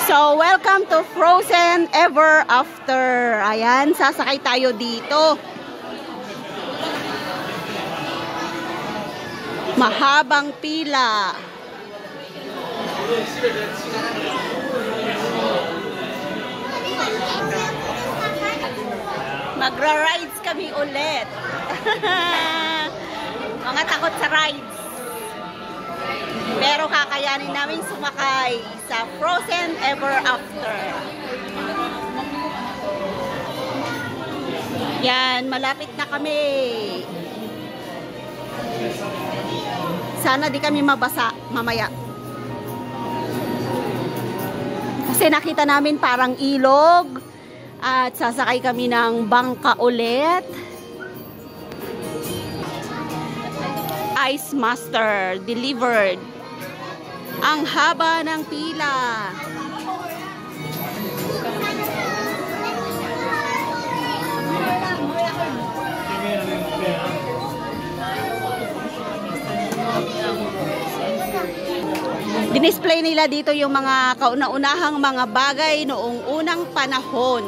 So, welcome to Frozen Ever After. Ayan, sasakay tayo dito. Mahabang pila. Magra-rides kami ulit. Mga takot sa rides. Pero kakayanin namin sumakay sa Frozen Ever After. Yan, malapit na kami. Sana di kami mabasa mamaya. Kasi nakita namin parang ilog at sasakay kami ng bangka ulit. Ice Master delivered. Ang haba ng pila. Dinisplay nila dito yung mga kauna-unahang mga bagay noong unang panahon.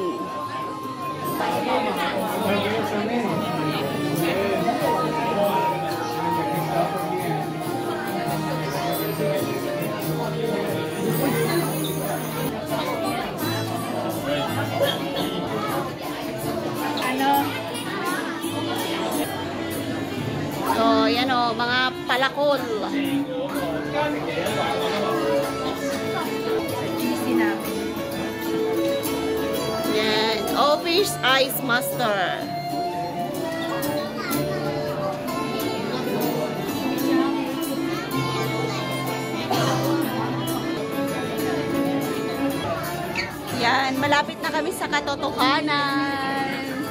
So, yan o, mga palakol. Yan, Office Ice Master. Yan, malapit na kami sa katotohanan.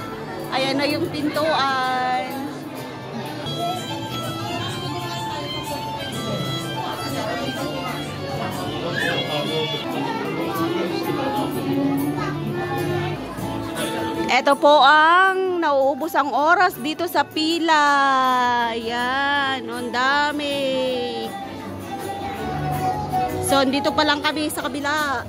Ayan na yung pintuan. Ito po ang nauubos ang oras dito sa pila. Ayan, ang dami. So, dito pa lang kami sa kabila.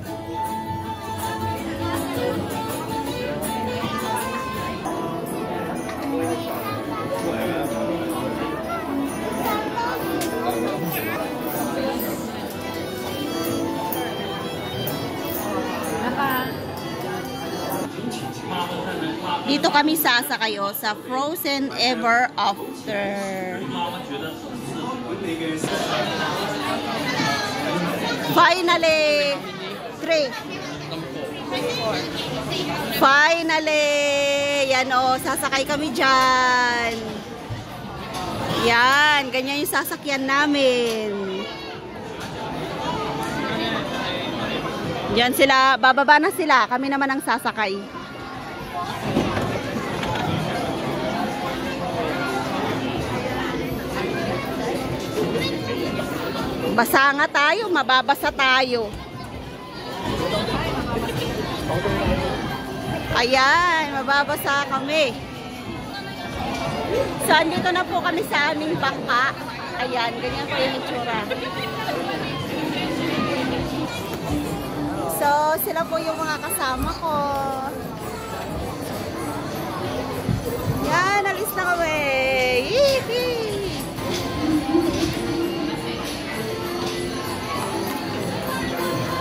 Dito kami sasakayo sa Frozen Ever After. Finally! 3. Finally! Yan o, sasakay kami dyan. Yan, ganyan yung sasakyan namin. Yan sila, bababa na sila. Kami naman ang sasakay. Basa nga tayo, mababasa tayo. Ayan, mababasa kami. So, andito na po kami sa aming bangka. Ayan, ganyan po yung itsura. So, sila po yung mga kasama ko. Yan, alis na kami. Yippee!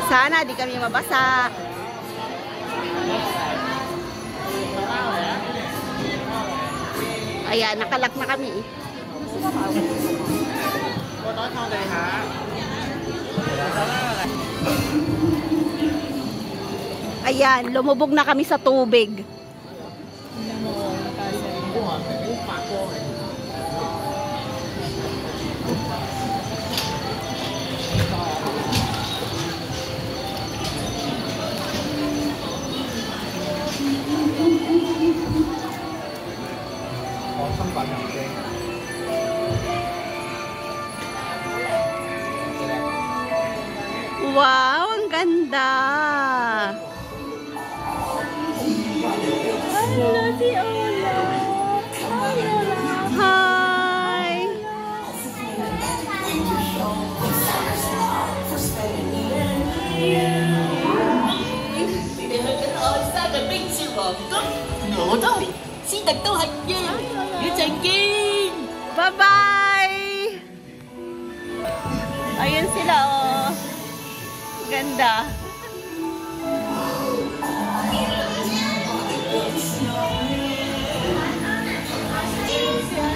Sana di kami mabasa. Ayan, nakalak na kami. Ayan, lumubog na kami sa tubig. Wow, ang ganda. Hello, si Ola. Hi. 坐低先特都係嘅，一陣見。Bye-bye! Ayun sila, oh. Ganda.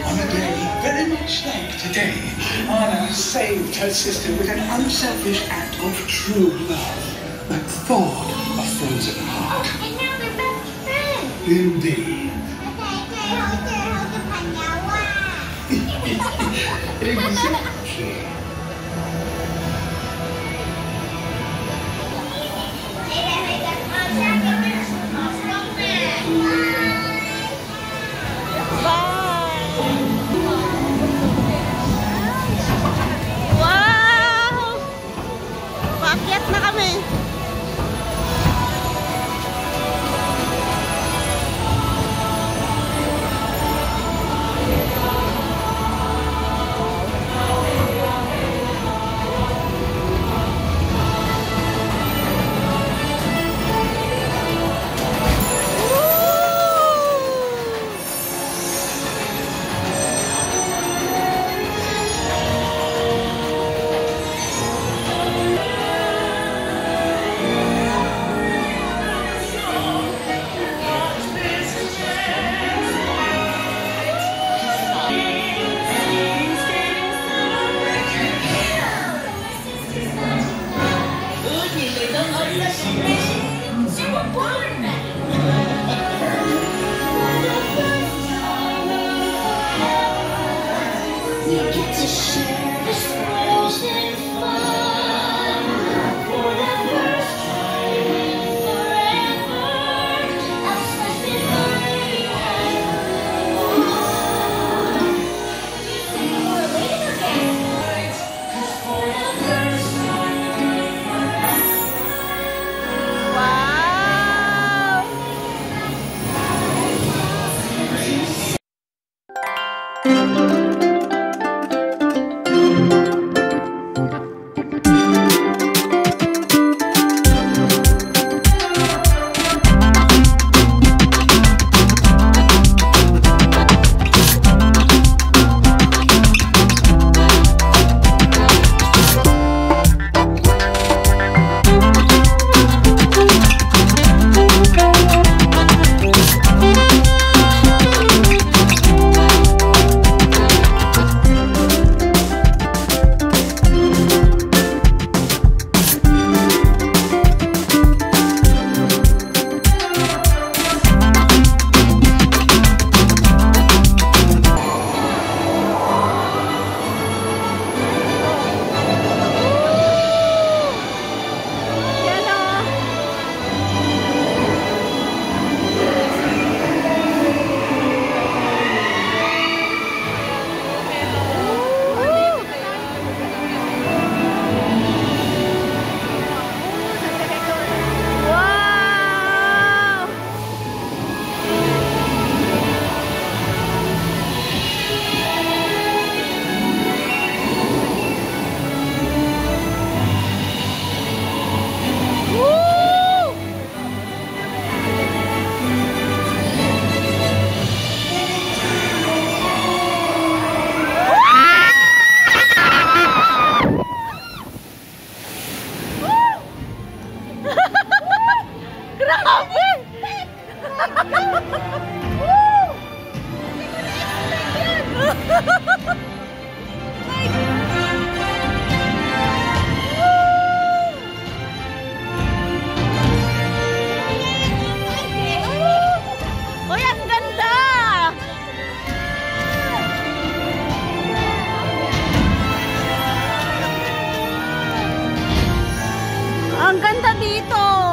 On a day very much like today, Anna saved her sister with an unselfish act of true love that thawed a frozen heart. And now they're best friends. Indeed. Exactly. Wow! Paakyat na kami.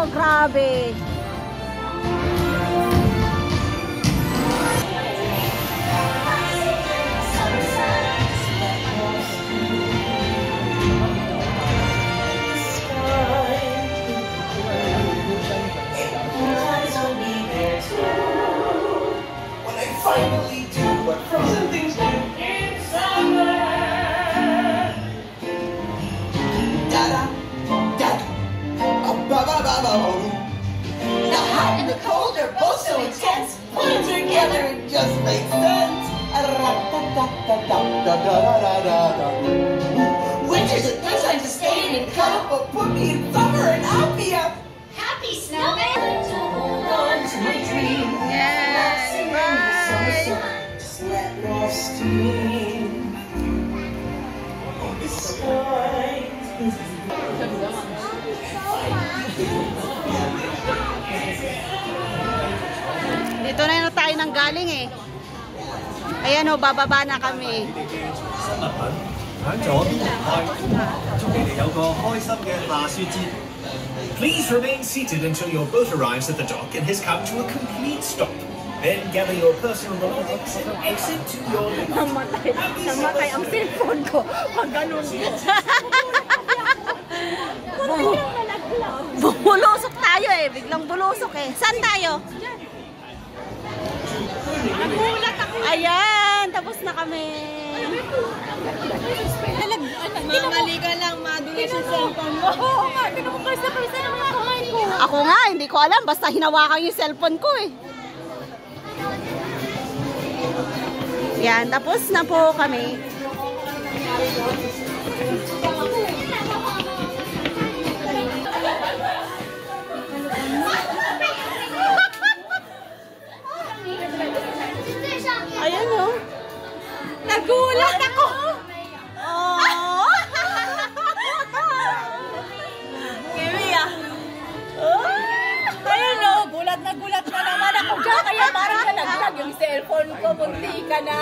Grabe. Finally do what frozen things do in summer. Da-da, da-da, ba-ba-ba-ba-ba. The hot and the cold are both so intense. Put it together, it just makes sense. Winter's a good time to stay in and cuddle, but put me in summer and I'll be a Happy snowman. on to my dream. Just let off steam. It's fine. Dito na tayo nang galing eh. Ayan o, bababa na kami. 喺左邊開，祝你哋有個開心嘅下雪節。Please remain seated until your boat arrives at the dock and has come to a complete stop. Then gather your personal belongings and exit to your left. Namatay ang cellphone ko. Pag ganun. Bulusok tayo eh. Biglang bulusok eh. Saan tayo? Nagulat ako. Ayan, tapos na kami. Mamali ka lang, madulas yung cellphone mo. Oo nga, pinapapasa ko isa naman ang kamay ko. Ako nga, hindi ko alam. Basta hinawakan yung cellphone ko eh. Yan, tapos na po kami. Ayan o. Nagulat ako! Oh. Kaya, ayun o, gulat na naman ako dyan. Kaya parang nalaglag yung cellphone ko, bunti ka na.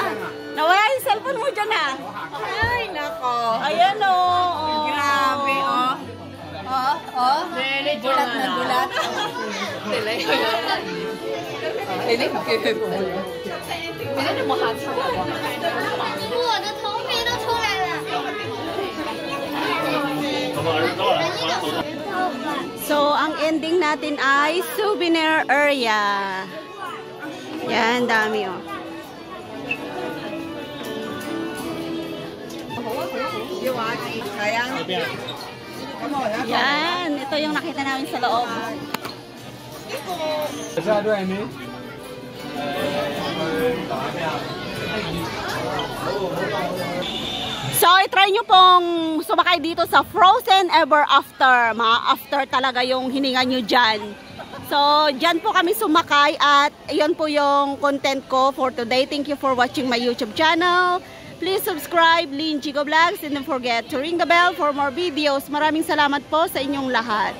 Nawala yung cellphone mo dyan ah. Ay, nako. Ayan o. Grabe, oh. Gulat na gulat. 我的头皮都出来了。 So, ang ending natin ay souvenir area. Yan, dami oh. Yan, ito yung nakita namin sa loob. So, i-try nyo pong sumakay dito sa Frozen Ever After. Ma-after talaga yung hininga nyo dyan. So, dyan po kami sumakay at yun po yung content ko for today. Thank you for watching my YouTube channel. Please subscribe, Lynn Chico Vlogs, and don't forget to ring the bell for more videos. Maraming salamat po sa inyong lahat.